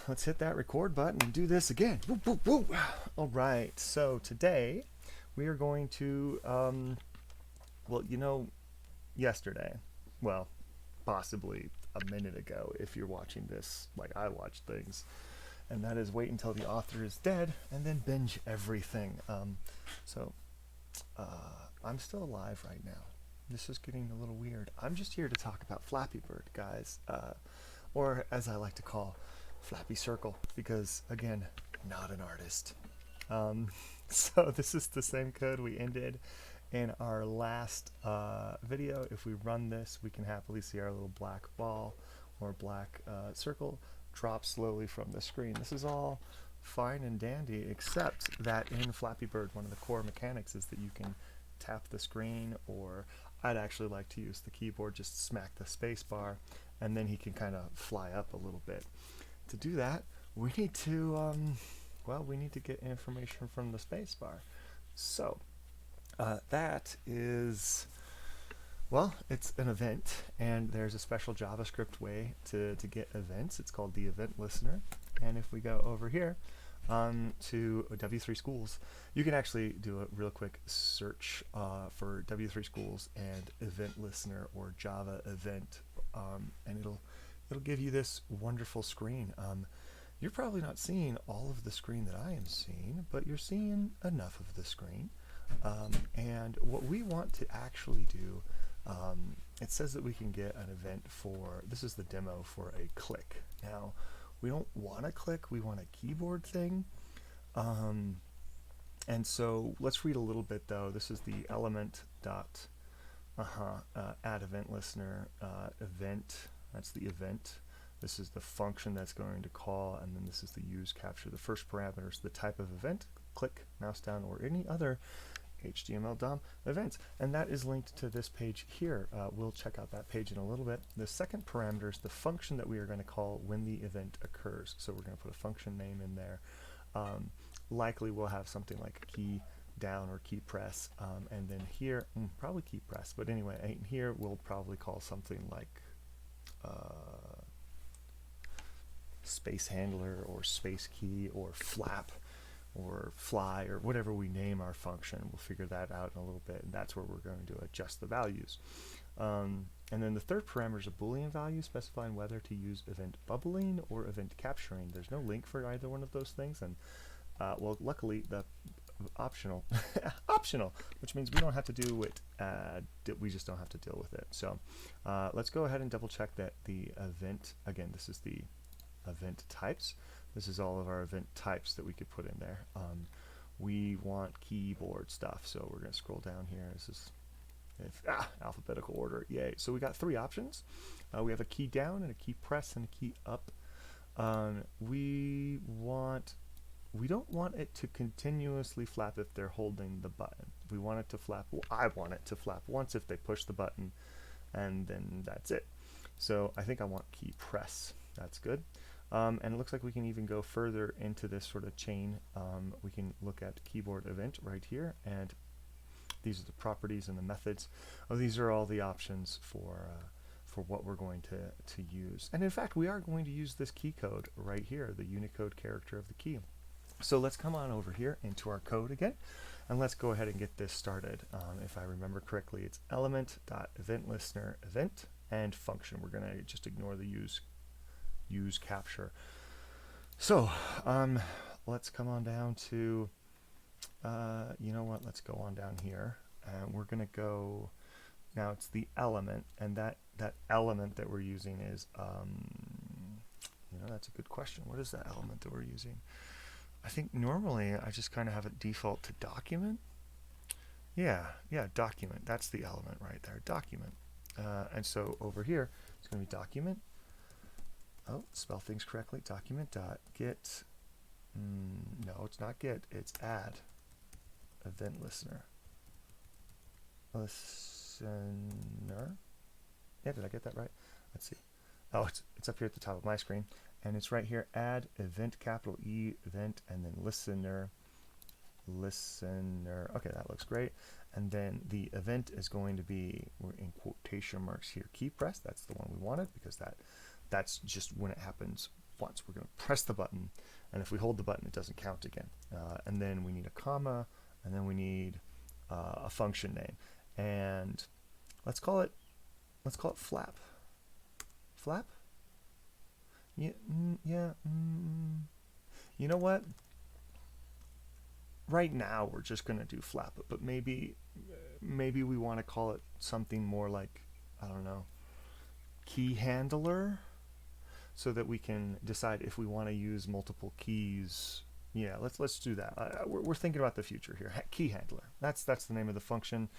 let's hit that record button and do this again. Woo, woo, woo. All right, so today we are going to, well, yesterday, well, possibly a minute ago if you're watching this like I watch things, and that is wait until the author is dead and then binge everything. So I'm still alive right now. This is getting a little weird. I'm just here to talk about Flappy Bird, guys, or as I like to call Flappy Circle, because again, not an artist. Um, so this is the same code we ended in our last video. If we run this, we can happily see our little black ball or black circle drop slowly from the screen. This is all fine and dandy, except that in Flappy Bird, one of the core mechanics is that you can tap the screen, or I'd actually like to use the keyboard, just smack the space bar, and then he can kind of fly up a little bit. To do that, we need to, well, we need to get information from the space bar. So that is, well, it's an event, and there's a special JavaScript way to get events. It's called the Event Listener. And if we go over here to W3 Schools, you can actually do a real quick search for W3 Schools and Event Listener or Java Event, and it'll give you this wonderful screen. You're probably not seeing all of the screen that I am seeing, but you're seeing enough of the screen. And what we want to actually do, it says that we can get an event for, this is the demo for a click. Now, we don't want a click, we want a keyboard thing. And so let's read a little bit though. This is the element dot add event listener event. That's the event. This is the function that's going to call, and then this is the use capture. The first parameter is the type of event, click, mouse down, or any other HTML DOM events, and that is linked to this page here. We'll check out that page in a little bit. The second parameter is the function that we are going to call when the event occurs. So we're going to put a function name in there. Likely we'll have something like key down or key press, and then here, probably key press, but anyway, in here we'll probably call something like space handler or space key or flap or fly or whatever we name our function. We'll figure that out in a little bit, and that's where we're going to adjust the values. And then the third parameter is a Boolean value specifying whether to use event bubbling or event capturing. There's no link for either one of those things, and well, luckily the optional, which means we don't have to do it, we just don't have to deal with it. So let's go ahead and double check that the event, again, this is the event types. This is all of our event types that we could put in there. We want keyboard stuff, so we're going to scroll down here. This is alphabetical order, yay. So we got three options. We have a key down and a key press and a key up. We don't want it to continuously flap if they're holding the button. We want it to flap, I want it to flap once if they push the button, and then that's it. So I think I want key press. That's good. And it looks like we can even go further into this sort of chain. We can look at keyboard event right here, and these are the properties and the methods. These are all the options for what we're going to use. And in fact, we are going to use this key code right here, the Unicode character of the key. So let's come on over here into our code again, and let's go ahead and get this started. If I remember correctly, it's element.eventListener event and function. We're going to just ignore the use capture. So let's come on down to, you know what, let's go on down here, and we're going to go, now it's the element, and that element that we're using is, that's a good question. What is that element that we're using? I think normally I just kind of have it default to document. Yeah, document. That's the element right there, document. And so over here, it's going to be document. Oh, spell things correctly. Document.get. No, it's not get. It's add event listener. Listener. Yeah, did I get that right? Let's see. Oh, it's up here at the top of my screen, and it's right here. Add event, capital E event, and then listener. Okay, that looks great. And then the event is going to be, we're in quotation marks here, key press. That's the one we wanted, because that's just when it happens once. We're going to press the button, and if we hold the button, it doesn't count again. And then we need a comma, and then we need a function name, and let's call it flap. Flap? Yeah, You know what? Right now we're just going to do flap, but maybe we want to call it something more like, I don't know, key handler, so that we can decide if we want to use multiple keys. Yeah, let's do that. We're thinking about the future here. Key handler. That's the name of the function.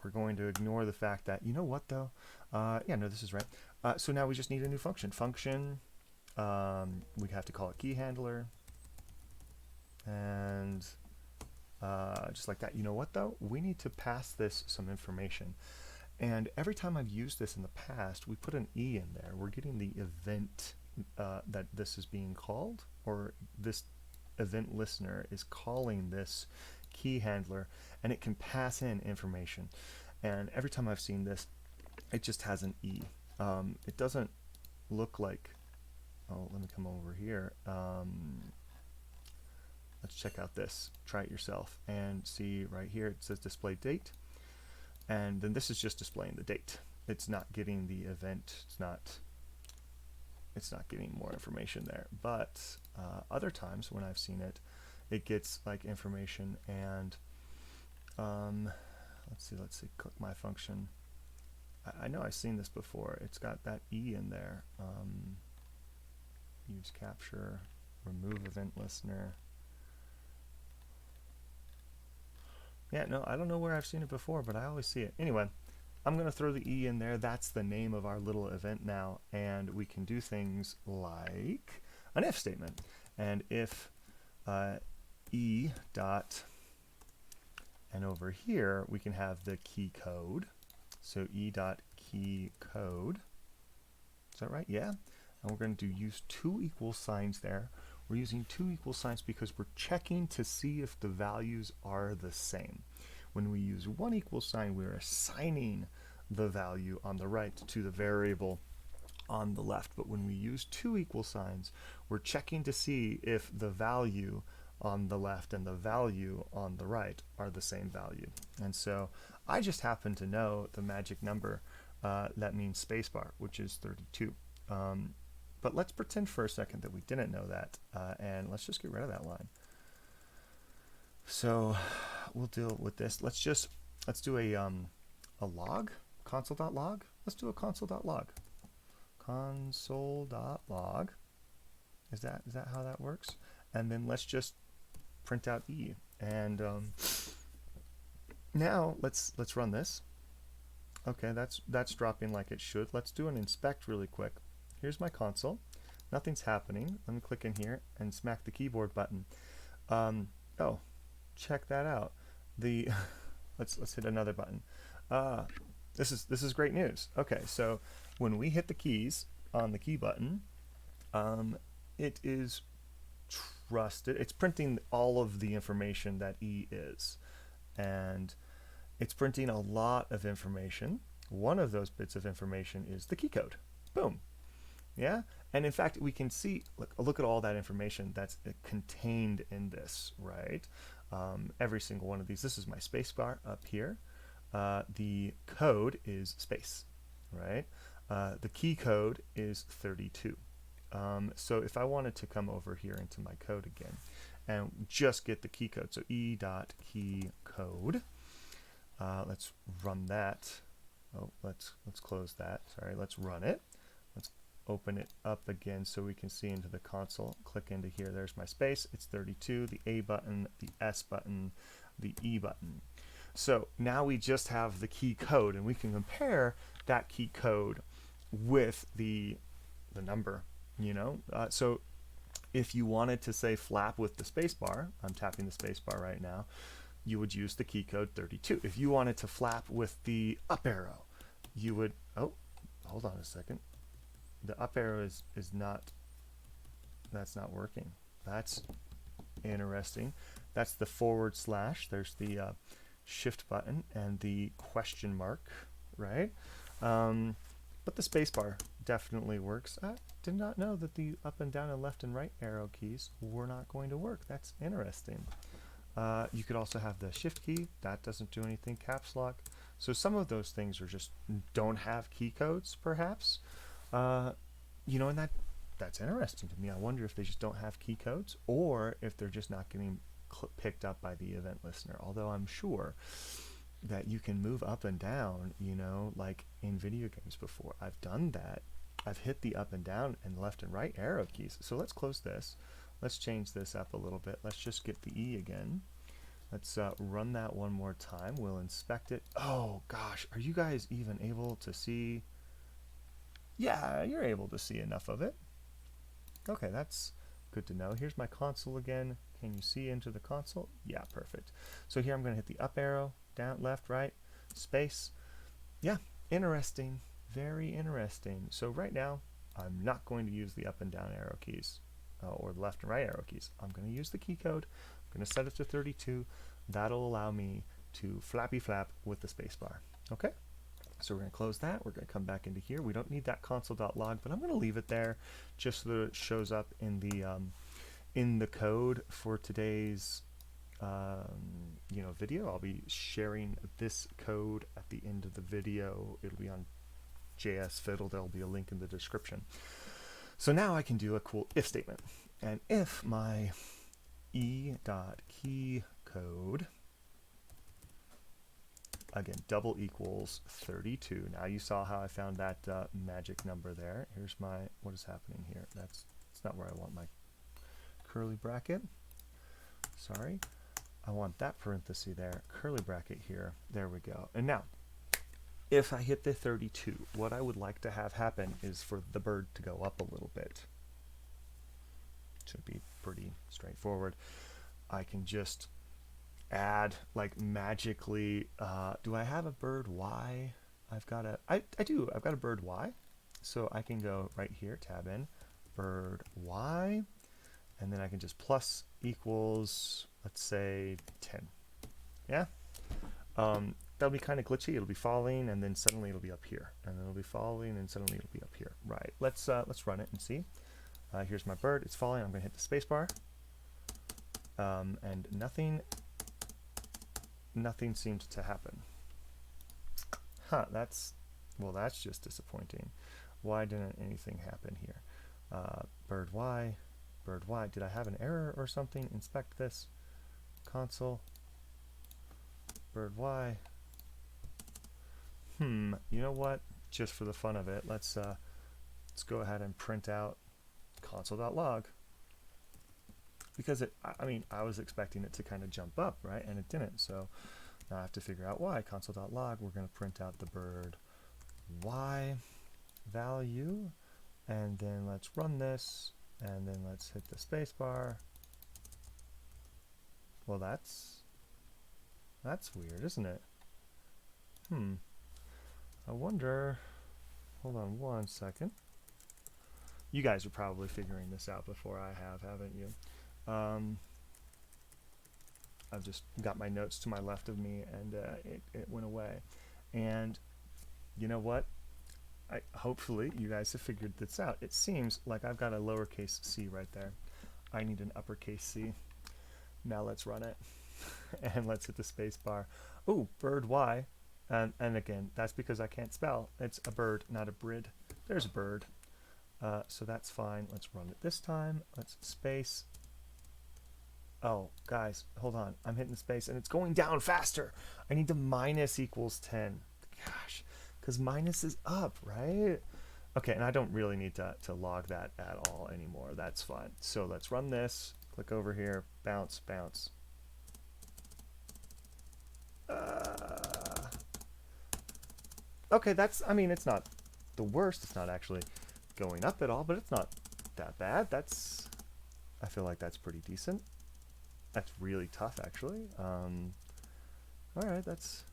We're going to ignore the fact that, you know what though? Yeah, no, this is right. So now we just need a new function. Function. We have to call it key handler, and just like that. You know what though? We need to pass this some information. And every time I've used this in the past, we put an E in there. We're getting the event that this is being called, or this event listener is calling this key handler, and it can pass in information. And every time I've seen this, it just has an E. It doesn't look like, oh, let me come over here. Let's check out this. Try it yourself and see right here. It says display date. And then this is just displaying the date. It's not getting the event. It's not getting more information there. But other times when I've seen it, it gets like information. And let's see. Click my function. I know I've seen this before. It's got that E in there. Use capture. Remove event listener. Yeah, no, I don't know where I've seen it before, but I always see it. Anyway, I'm going to throw the E in there. That's the name of our little event now, and we can do things like an if statement. And if E dot, and over here we can have the key code. So E dot key code. Is that right? Yeah. And we're going to use two equal signs there. We're using two equal signs because we're checking to see if the values are the same. When we use one equal sign, we're assigning the value on the right to the variable on the left. But when we use two equal signs, we're checking to see if the value on the left and the value on the right are the same value. And so I just happen to know the magic number that means spacebar, which is 32. But let's pretend for a second that we didn't know that, and let's just get rid of that line. So we'll deal with this. Let's do a log, console.log. Let's do a console.log. Console.log. Is that how that works? And then let's just print out E. And now let's run this. Okay, that's dropping like it should. Let's do an inspect really quick. Here's my console. Nothing's happening. Let me click in here and smack the keyboard button. Oh, check that out. The let's hit another button. This is great news. Okay, so when we hit the keys on the key button, it is trusted. It's printing all of the information that E is, and it's printing a lot of information. One of those bits of information is the key code. Boom. Yeah, and in fact we can see, look at all that information that's contained in this, right? Every single one of these. This is my space bar up here. The code is space, right? The key code is 32. So if I wanted to come over here into my code again and just get the key code, so E.key code. Let's run that. Oh, let's close that. Sorry, let's run it. Let's open it up again so we can see into the console. Click into here. There's my space. It's 32. The A button, the S button, the E button. So now we just have the key code, and we can compare that key code with the number. You know, so if you wanted to say flap with the space bar, I'm tapping the space bar right now, you would use the key code 32. If you wanted to flap with the up arrow, you would, oh, hold on a second. The up arrow is not, that's not working. That's interesting. That's the /. There's the shift button and the question mark, right? but the spacebar definitely works. I did not know that the up and down and left and right arrow keys were not going to work. That's interesting. You could also have the shift key. That doesn't do anything. Caps lock. So some of those things are just don't have key codes, perhaps. You know, and that's interesting to me. I wonder if they just don't have key codes, or if they're just not getting picked up by the event listener. Although I'm sure that you can move up and down, you know, like in video games before. I've done that. I've hit the up and down and left and right arrow keys. So let's close this. Let's change this up a little bit. Let's just get the E again. Let's run that one more time. We'll inspect it. Oh gosh, are you guys even able to see? Yeah, you're able to see enough of it. Okay, that's good to know. Here's my console again. Can you see into the console? Yeah, perfect. So here I'm going to hit the up arrow, down, left, right, space. Yeah, interesting. Very interesting. So right now, I'm not going to use the up and down arrow keys or the left and right arrow keys. I'm going to use the key code. I'm going to set it to 32. That'll allow me to flappy flap with the spacebar. Okay? So we're going to close that. We're going to come back into here. We don't need that console.log, but I'm going to leave it there just so that it shows up in the code for today's video. I'll be sharing this code at the end of the video. It'll be on JS Fiddle. There'll be a link in the description. So now I can do a cool if statement. And if my e.key code, again, double equals 32. Now you saw how I found that magic number there. Here's my, what is happening here? That's not where I want my curly bracket. Sorry. I want that parenthesis there, curly bracket here. There we go. And now, if I hit the 32, what I would like to have happen is for the bird to go up a little bit. Should be pretty straightforward. I can just add, like, magically, do I have a bird Y? I do, I've got a bird Y. So I can go right here, tab in, bird Y, and then I can just plus equals, let's say 10. Yeah? That'll be kind of glitchy. It'll be falling, and then suddenly it'll be up here, and then it'll be falling, and suddenly it'll be up here. Right. Let's run it and see. Here's my bird. It's falling. I'm going to hit the space bar, and nothing seemed to happen. Huh? That's just disappointing. Why didn't anything happen here? Bird Y, bird Y. Did I have an error or something? Inspect this. Console. Bird Y. You know what? Just for the fun of it, let's go ahead and print out console.log, because I was expecting it to kind of jump up, right? And it didn't. So now I have to figure out why. Console.log. We're going to print out the bird Y value, and then let's run this, and then let's hit the space bar. Well, that's weird, isn't it? I wonder, hold on one second. You guys are probably figuring this out before I have, haven't you? I've just got my notes to my left of me, and it went away. And you know what? Hopefully you guys have figured this out. It seems like I've got a lowercase c right there. I need an uppercase C. Now let's run it. And let's hit the space bar. Oh, bird Y. And again, that's because I can't spell. It's a bird, not a brid. There's a bird. So that's fine. Let's run it this time. Let's space. Oh, guys, hold on. I'm hitting the space, and it's going down faster. I need the minus equals 10. Gosh, because minus is up, right? Okay, and I don't really need to log that at all anymore. That's fine. So let's run this. Click over here. Bounce, bounce. Okay, it's not the worst. It's not actually going up at all, but it's not that bad. I feel like that's pretty decent. That's really tough, actually. All right, that's...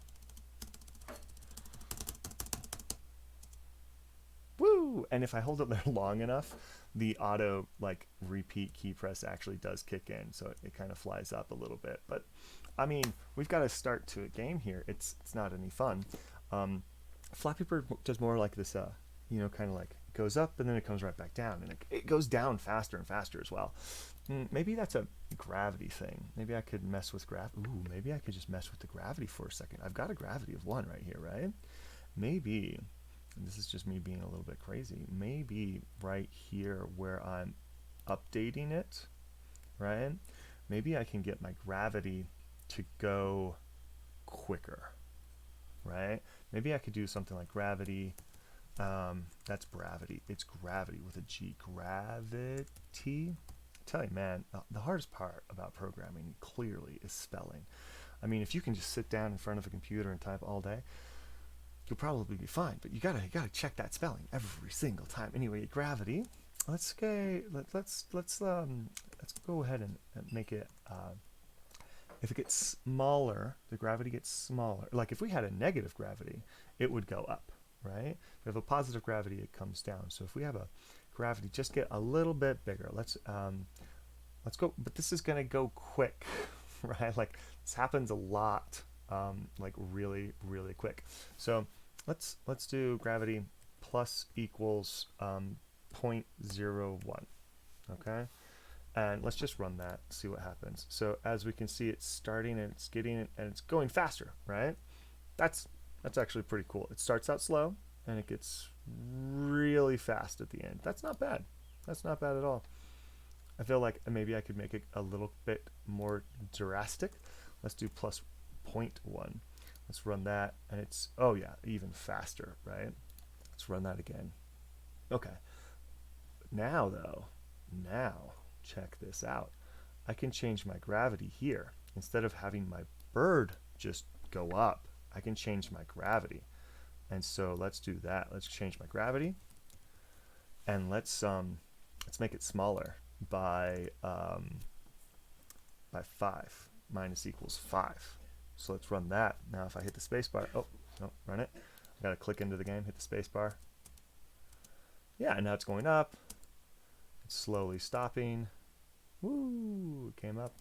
Woo! And if I hold it there long enough, the auto, like, repeat key press actually does kick in, so it kind of flies up a little bit. But, I mean, we've got to start to a game here. It's not any fun. Flappy Bird does more like this you know, kind of like it goes up and then it comes right back down, and it goes down faster and faster as well. Maybe that's a gravity thing. Maybe I could mess with maybe I could just mess with the gravity for a second. I've got a gravity of 1 right here, right? Maybe, and this is just me being a little bit crazy, maybe right here where I'm updating it, right? Maybe I can get my gravity to go quicker, right? Maybe I could do something like gravity. That's gravity. It's gravity with a G. Gravity. Tell you, man, the hardest part about programming clearly is spelling. I mean, if you can just sit down in front of a computer and type all day, you'll probably be fine. But you gotta check that spelling every single time. Anyway, gravity. Let's go ahead and make it. If it gets smaller, the gravity gets smaller. Like if we had a negative gravity, it would go up, right? If we have a positive gravity, it comes down. So if we have a gravity just get a little bit bigger, let's go, but this is gonna go quick, right? Like this happens a lot, like really quick. So let's do gravity plus equals 0.01, okay? And let's just run that, see what happens. So as we can see, it's starting and it's getting and it's going faster, right? That's actually pretty cool. It starts out slow and it gets really fast at the end. That's not bad. That's not bad at all. I feel like maybe I could make it a little bit more drastic. Let's do plus 0.1. Let's run that, and it's, oh yeah, even faster, right? Let's run that again. Okay. Now though, check this out. I can change my gravity here. Instead of having my bird just go up, I can change my gravity. And so let's do that. Let's change my gravity, and let's make it smaller by 5 minus equals 5. So let's run that. Now if I hit the space bar, oh no, run it. I gotta click into the game, hit the space bar. Yeah, and now it's going up. It's slowly stopping. Woo, it came up.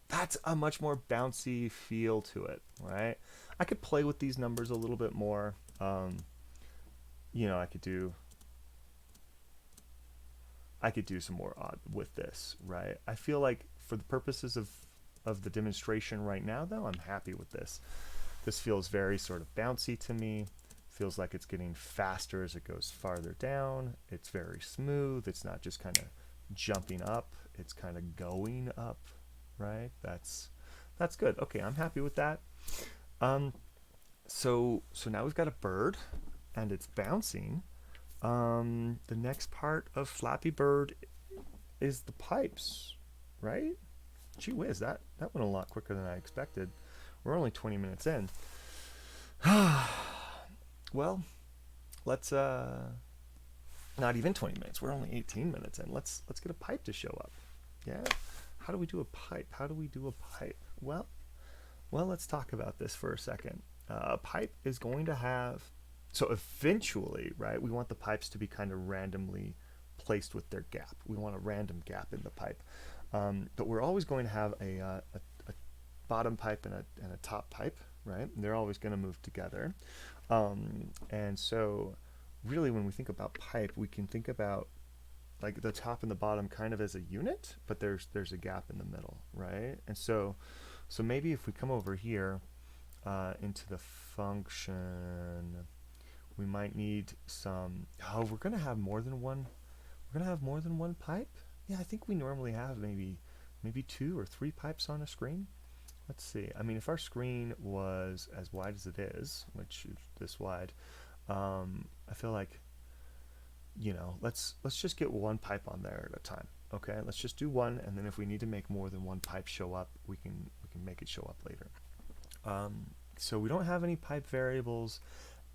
That's a much more bouncy feel to it, right? I could play with these numbers a little bit more. You know, I could do some more odd with this, right? I feel like for the purposes of the demonstration right now, though, I'm happy with this. This feels very sort of bouncy to me. Feels like it's getting faster as it goes farther down. It's very smooth. It's not just kind of jumping up. It's kind of going up, right? That's good. Okay, I'm happy with that. So now we've got a bird, and it's bouncing. The next part of Flappy Bird is the pipes, right? Gee whiz, that went a lot quicker than I expected. We're only 20 minutes in. Well, let's not even 20 minutes. We're only 18 minutes in. Let's get a pipe to show up. Yeah. How do we do a pipe? Well, let's talk about this for a second. A pipe is going to have, so eventually, right, we want the pipes to be kind of randomly placed with their gap. We want a random gap in the pipe. But we're always going to have a bottom pipe and a top pipe, right? And they're always going to move together. And so really when we think about pipe, we can think about like the top and the bottom kind of as a unit, but there's a gap in the middle, right? And so maybe if we come over here into the function, we might need some, we're going to have more than one pipe. Yeah, I think we normally have maybe 2 or 3 pipes on a screen. Let's see. I mean, if our screen was as wide as it is, which is this wide, I feel like, you know, let's just get one pipe on there at a time. Okay, let's just do one, and then if we need to make more than one pipe show up, we can make it show up later. So we don't have any pipe variables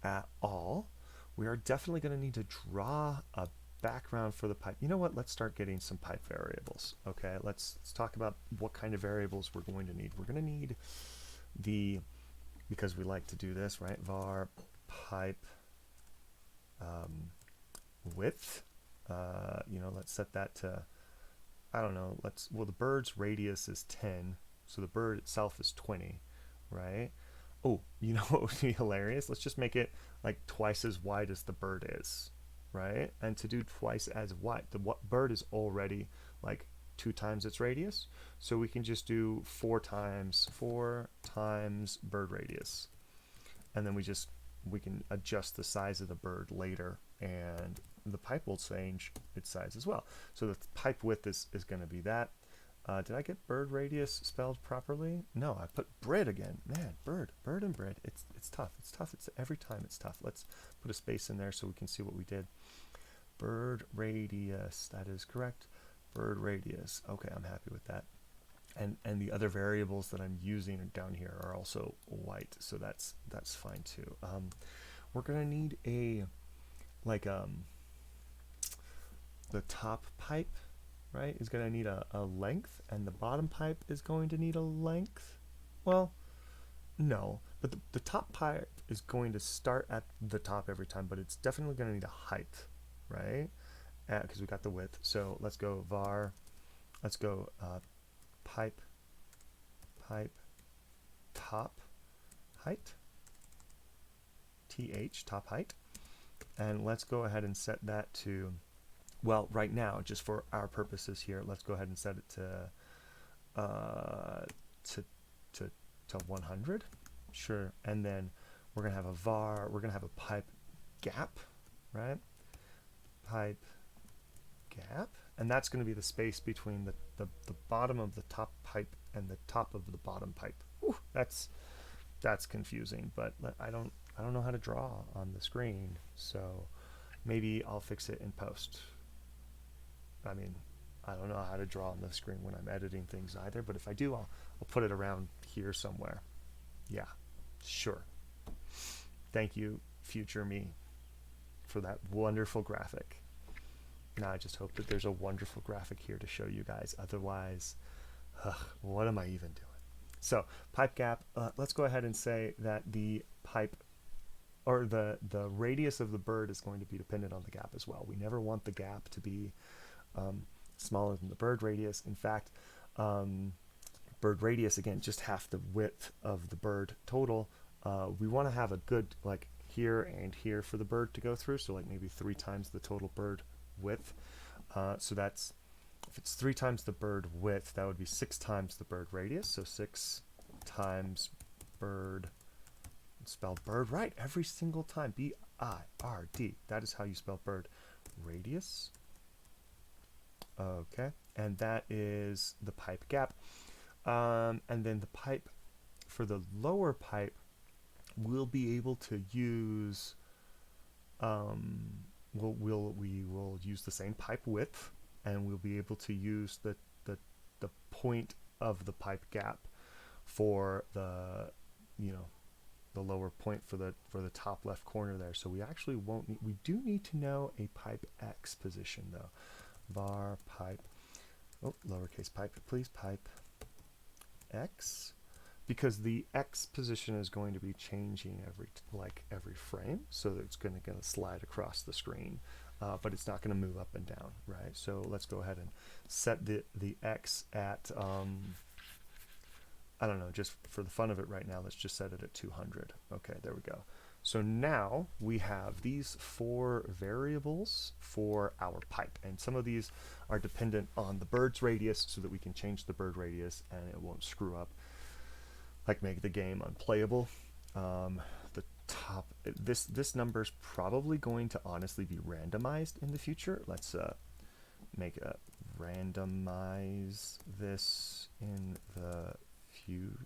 at all. We are definitely going to need to draw a background for the pipe. You know what? Let's start getting some pipe variables. Okay, let's talk about what kind of variables we're going to need. We're going to need because we like to do this, right? Var pipe width. You know, let's set that to, I don't know, the bird's radius is 10, so the bird itself is 20, right? Oh, you know what would be hilarious? Let's just make it like twice as wide as the bird is, right? And to do twice as wide, the bird is already like 2 times its radius, so we can just do 4 times bird radius, and then we can adjust the size of the bird later, and the pipe will change its size as well. So the pipe width is going to be that. Did I get bird radius spelled properly? No, I put brid again. Man, bird and brid. It's tough. It's tough. It's every time it's tough. Let's put a space in there so we can see what we did. Bird radius. That is correct. Bird radius. Okay, I'm happy with that. And the other variables that I'm using down here are also white, so that's fine too. We're gonna need a the top pipe, right, is going to need a length, and the bottom pipe is going to need a length. Well, no, but the top pipe is going to start at the top every time, but it's definitely going to need a height, right? Because we got the width. So let's go var, let's go pipe top height, top height, and let's go ahead and set that to, well, right now, just for our purposes here, let's go ahead and set it to 100. Sure. And then we're gonna have a var. We're gonna have a pipe gap, right? Pipe gap, and that's going to be the space between the bottom of the top pipe and the top of the bottom pipe. Whew, that's confusing, but I don't know how to draw on the screen, so maybe I'll fix it in post. I mean, I don't know how to draw on the screen when I'm editing things either, but if I do, I'll put it around here somewhere. Yeah, sure. Thank you, future me, for that wonderful graphic. Now I just hope that there's a wonderful graphic here to show you guys. Otherwise, what am I even doing? So pipe gap, let's go ahead and say that the pipe, or the radius of the bird is going to be dependent on the gap as well. We never want the gap to be smaller than the bird radius. In fact, bird radius, again, just half the width of the bird total. We want to have a good, like, here and here for the bird to go through, so like maybe 3 times the total bird width. So that's, if it's 3 times the bird width, that would be 6 times the bird radius. So 6 times bird, spell bird right every single time, B-I-R-D. That is how you spell bird. Radius. Okay, and that is the pipe gap. And then the pipe, for the lower pipe, we'll be able to use, we will use the same pipe width, and we'll be able to use the point of the pipe gap for the, you know, the lower point for the top left corner there. So we actually won't need, we do need to know a pipe X position though. Var pipe, oh, lowercase pipe, please, pipe X, because the X position is going to be changing every frame, so that it's going to slide across the screen, but it's not going to move up and down, right? So let's go ahead and set the X at, I don't know, just for the fun of it right now, let's just set it at 200. Okay, there we go. So now we have these 4 variables for our pipe, and some of these are dependent on the bird's radius, so that we can change the bird radius and it won't screw up, like make the game unplayable. The top, this number is probably going to honestly be randomized in the future. Let's make a randomize this in the future,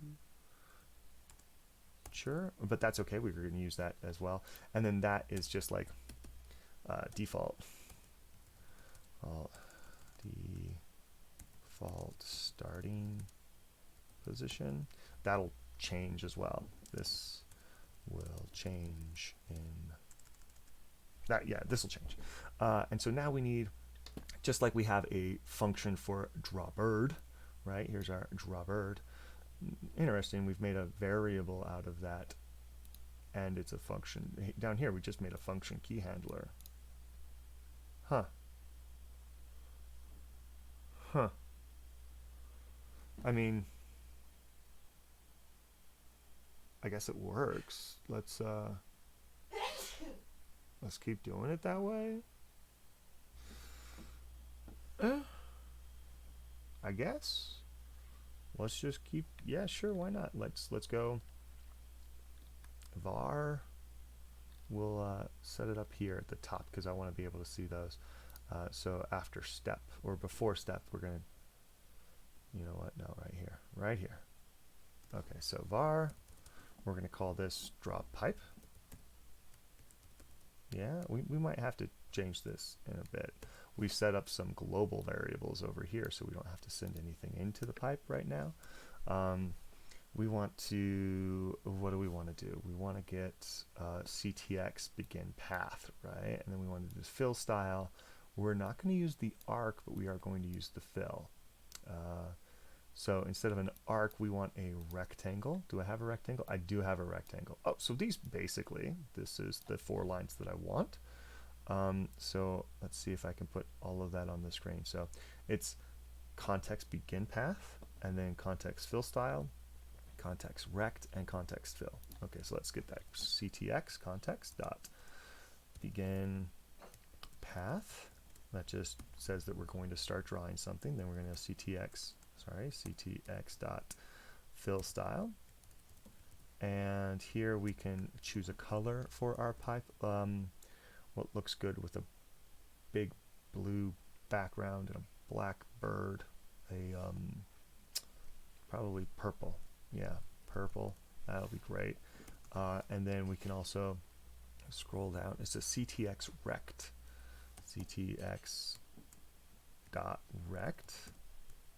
but that's okay. We're going to use that as well. And then that is just like default starting position. That'll change as well. This will change in that. Yeah, this will change. And so now we need, just like we have a function for draw bird, right? Here's our draw bird. Interesting, we've made a variable out of that, and it's a function. Down here, we just made a function key handler. Huh. I mean, I guess it works. Let's keep doing it that way. I guess. Let's just keep, yeah, sure, why not? Let's go var. We'll set it up here at the top because I want to be able to see those. So after step or before step, we're gonna, you know what? No, right here. Okay, so var. We're gonna call this drop pipe. Yeah, we might have to change this in a bit. We've set up some global variables over here, so we don't have to send anything into the pipe right now. We want to, what do we want to do? We want to get CTX begin path, right? And then we want to do this fill style. We're not going to use the arc, but we are going to use the fill. So instead of an arc, we want a rectangle. Do I have a rectangle? I do have a rectangle. Oh, so these basically, this is the 4 lines that I want. So let's see if I can put all of that on the screen. So it's context begin path, and then context fill style, context rect, and context fill. Okay, so let's get that CTX context dot begin path. That just says that we're going to start drawing something. Then we're going to CTX dot fill style, and here we can choose a color for our pipe. What looks good with a big blue background and a black bird, a probably purple. Yeah, purple, that'll be great. And then we can also scroll down. It's a CTX rect, CTX dot rect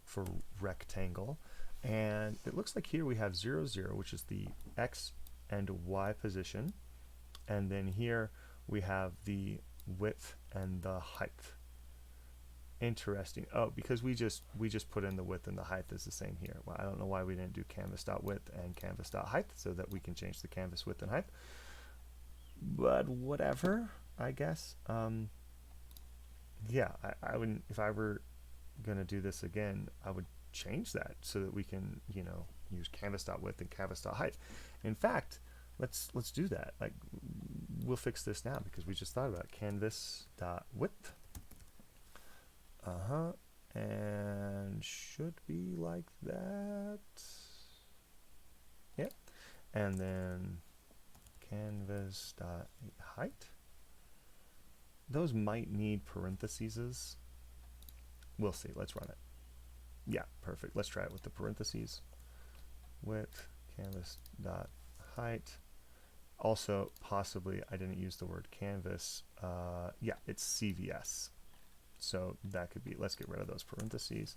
for rectangle, and it looks like here we have 0, 0, which is the X and Y position, and then here we have the width and the height. Interesting. Oh, because we just put in the width and the height is the same here. Well, I don't know why we didn't do canvas.width and canvas.height so that we can change the canvas width and height. But whatever, I guess. Yeah, I wouldn't, if I were gonna do this again, I would change that so that we can, you know, use canvas.width and canvas.height. In fact, let's do that. Like, we'll fix this now because we just thought about canvas.width. And should be like that. Yeah. And then canvas.height. Those might need parentheses. We'll see. Let's run it. Yeah, perfect. Let's try it with the parentheses. Width, canvas.height. Also, possibly, I didn't use the word canvas. Yeah, it's CVS. So that could be, let's get rid of those parentheses.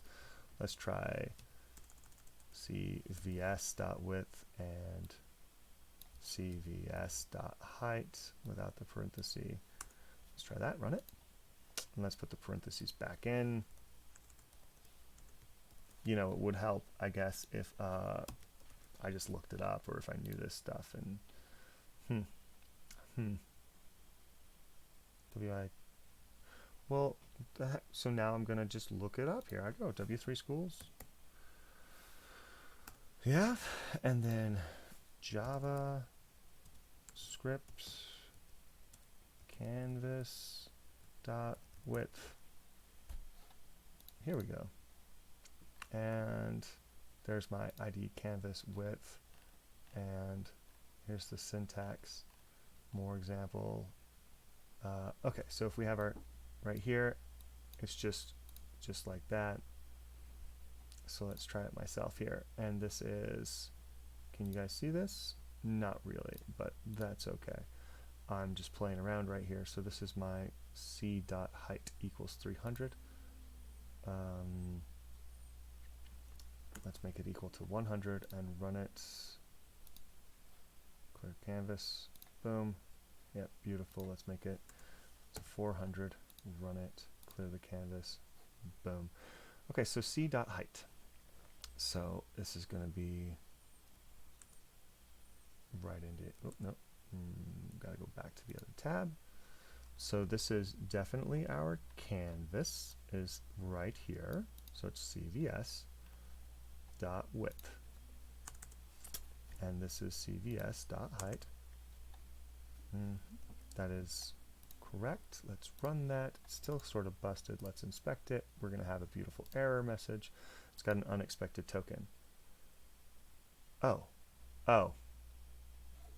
Let's try CVS.width and CVS.height without the parenthesis. Let's try that, run it. And let's put the parentheses back in. You know, it would help, I guess, if I just looked it up or if I knew this stuff and well, so now I'm gonna just look it up. Here I go, W3 schools. Yeah, and then Java script canvas dot width. Here we go. And there's my ID canvas width, and here's the syntax. More example. Okay, so if we have our right here, it's just like that. So let's try it myself here. And this is, can you guys see this? Not really, but that's okay. I'm just playing around right here. So this is my c.height equals 300. Let's make it equal to 100 and run it. Clear canvas. Boom. Yep, beautiful. Let's make it to 400. Run it. Clear the canvas. Boom. Okay, so c.height. So this is going to be right into it. Oh, no. Got to go back to the other tab. So this is definitely our canvas is right here. So it's CVS dot width. and this is cvs.height. That is correct. Let's run that. It's still sort of busted. Let's inspect it. We're going to have a beautiful error message. It's got an unexpected token. Oh.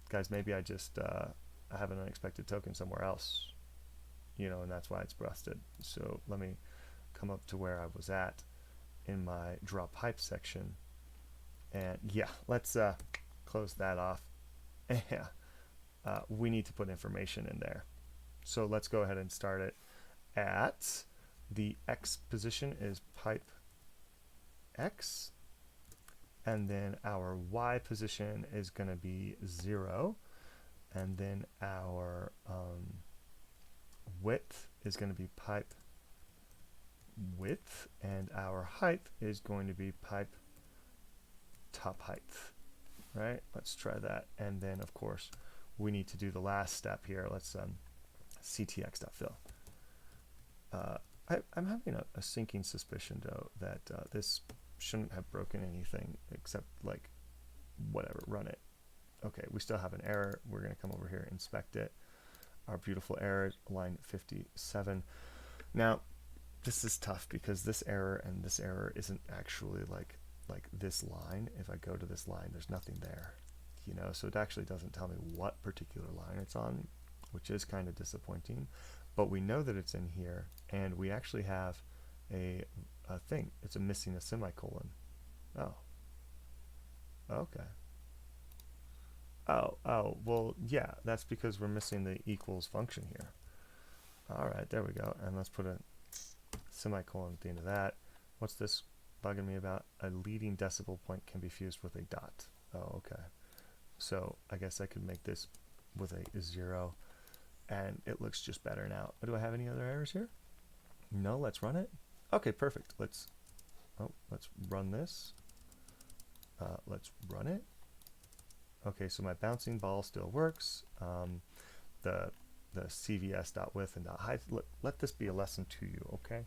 Guys, maybe I just I have an unexpected token somewhere else, and that's why it's busted. So let me come up to where I was at in my draw pipe section, and yeah, let's close that off. Yeah, we need to put information in there. So let's go ahead and start it at the X position is pipe X, and then our Y position is going to be 0, and then our width is going to be pipe width, and our height is going to be pipe top height. Right? Let's try that, and then of course we need to do the last step here. Let's ctx.fill. I'm having a sinking suspicion though that this shouldn't have broken anything except like whatever, run it. Okay, we still have an error. We're going to come over here, inspect it. Our beautiful error, line 57. Now this is tough because this error and this error isn't actually like this line. If I go to this line, there's nothing there, so it actually doesn't tell me what particular line it's on, which is kind of disappointing. But we know that it's in here, and we actually have a thing. It's missing a semicolon. Oh. Okay. Oh, well, yeah, that's because we're missing the equals function here. All right, there we go. And let's put a semicolon at the end of that. What's this bugging me about? A leading decimal point can be fused with a dot. Oh, okay. So I guess I could make this with a 0, and it looks just better now. Do I have any other errors here? No, let's run it. Okay, perfect. Let's run this. Let's run it. Okay, so my bouncing ball still works. The cvs.width and .height. Let this be a lesson to you, okay?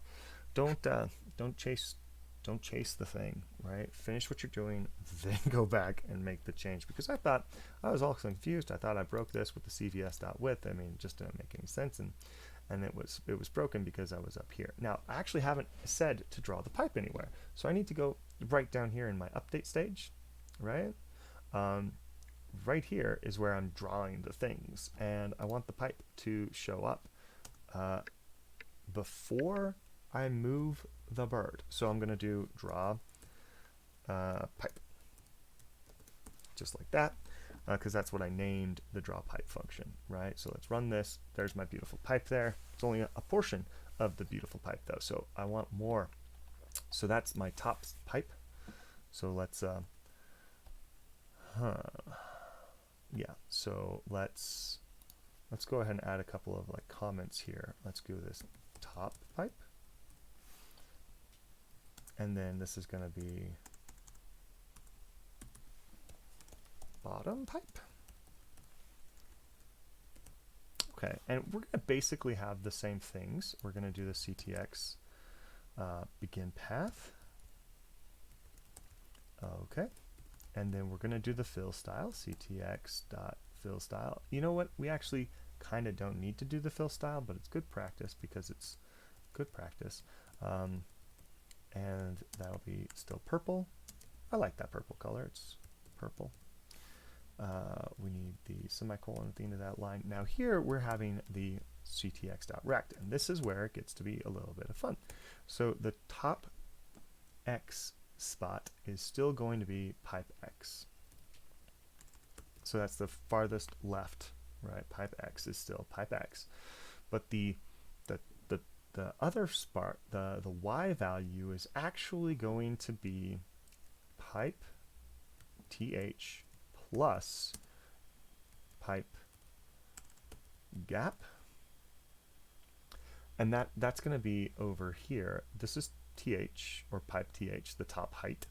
Don't chase the thing, right? Finish what you're doing, then go back and make the change. Because I thought I was all confused. I thought I broke this with the cvs.width. I mean, it just didn't make any sense, and it was broken because I was up here. Now I actually haven't said to draw the pipe anywhere, so I need to go right down here in my update stage, right? Right here is where I'm drawing the things, and I want the pipe to show up before I move the bird. So I'm going to do draw pipe, just like that, because that's what I named the draw pipe function, right? So let's run this. There's my beautiful pipe there. It's only a portion of the beautiful pipe though, so I want more. So that's my top pipe. So let's yeah, so let's go ahead and add a couple of like comments here. Let's do this top pipe, and then this is going to be bottom pipe. Okay, and we're going to basically have the same things. We're going to do the ctx begin path. Okay, and then we're going to do the fill style, ctx.fill style. You know what? We actually kind of don't need to do the fill style, but it's good practice because it's good practice. And that'll be still purple. I like that purple color. It's purple. We need the semicolon at the end of that line. Now here we're having the ctx.rect, and this is where it gets to be a little bit of fun. So the top x spot is still going to be pipe x. So that's the farthest left, right? Pipe x is still pipe x. But the other spot, the y value is actually going to be pipe th plus pipe gap, and that's going to be over here. This is th, or pipe th, the top height.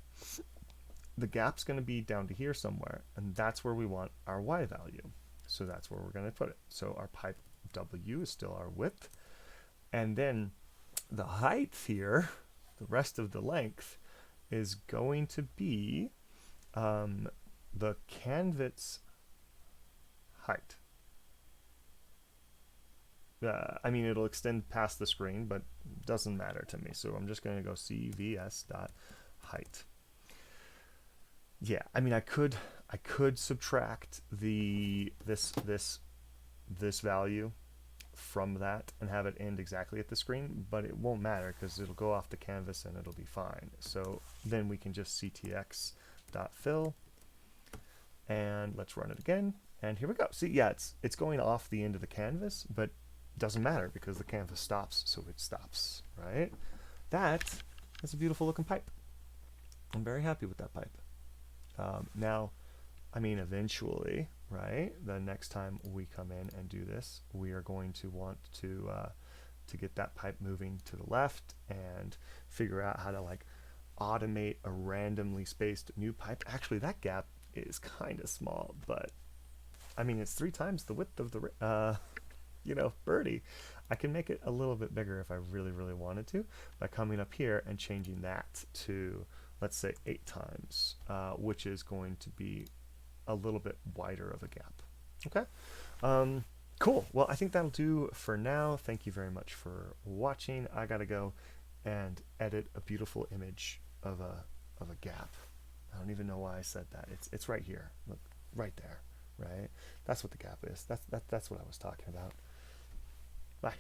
The gap's going to be down to here somewhere, and that's where we want our y value. So that's where we're going to put it. So our pipe w is still our width, and then the height here, the rest of the length, is going to be the canvas height. I mean, it'll extend past the screen, but doesn't matter to me. So I'm just going to go cvs.height. Yeah, I mean, I could subtract this value from that and have it end exactly at the screen, but it won't matter because it'll go off the canvas and it'll be fine. So then we can just ctx.fill, and let's run it again. And here we go. See, yeah, it's going off the end of the canvas, but doesn't matter because the canvas stops, so it stops, right? That is a beautiful looking pipe. I'm very happy with that pipe. Now, I mean, eventually, right, the next time we come in and do this, we are going to want to get that pipe moving to the left and figure out how to like automate a randomly spaced new pipe. Actually, that gap is kind of small, but I mean, it's 3 times the width of the you know, birdie. I can make it a little bit bigger if I really, really wanted to by coming up here and changing that to, let's say, 8 times, which is going to be a little bit wider of a gap. Okay. Cool. Well, I think that'll do for now. Thank you very much for watching. I gotta go and edit a beautiful image of a gap. I don't even know why I said that. It's right here. Look, right there. Right? That's what the gap is. That's what I was talking about. Bye.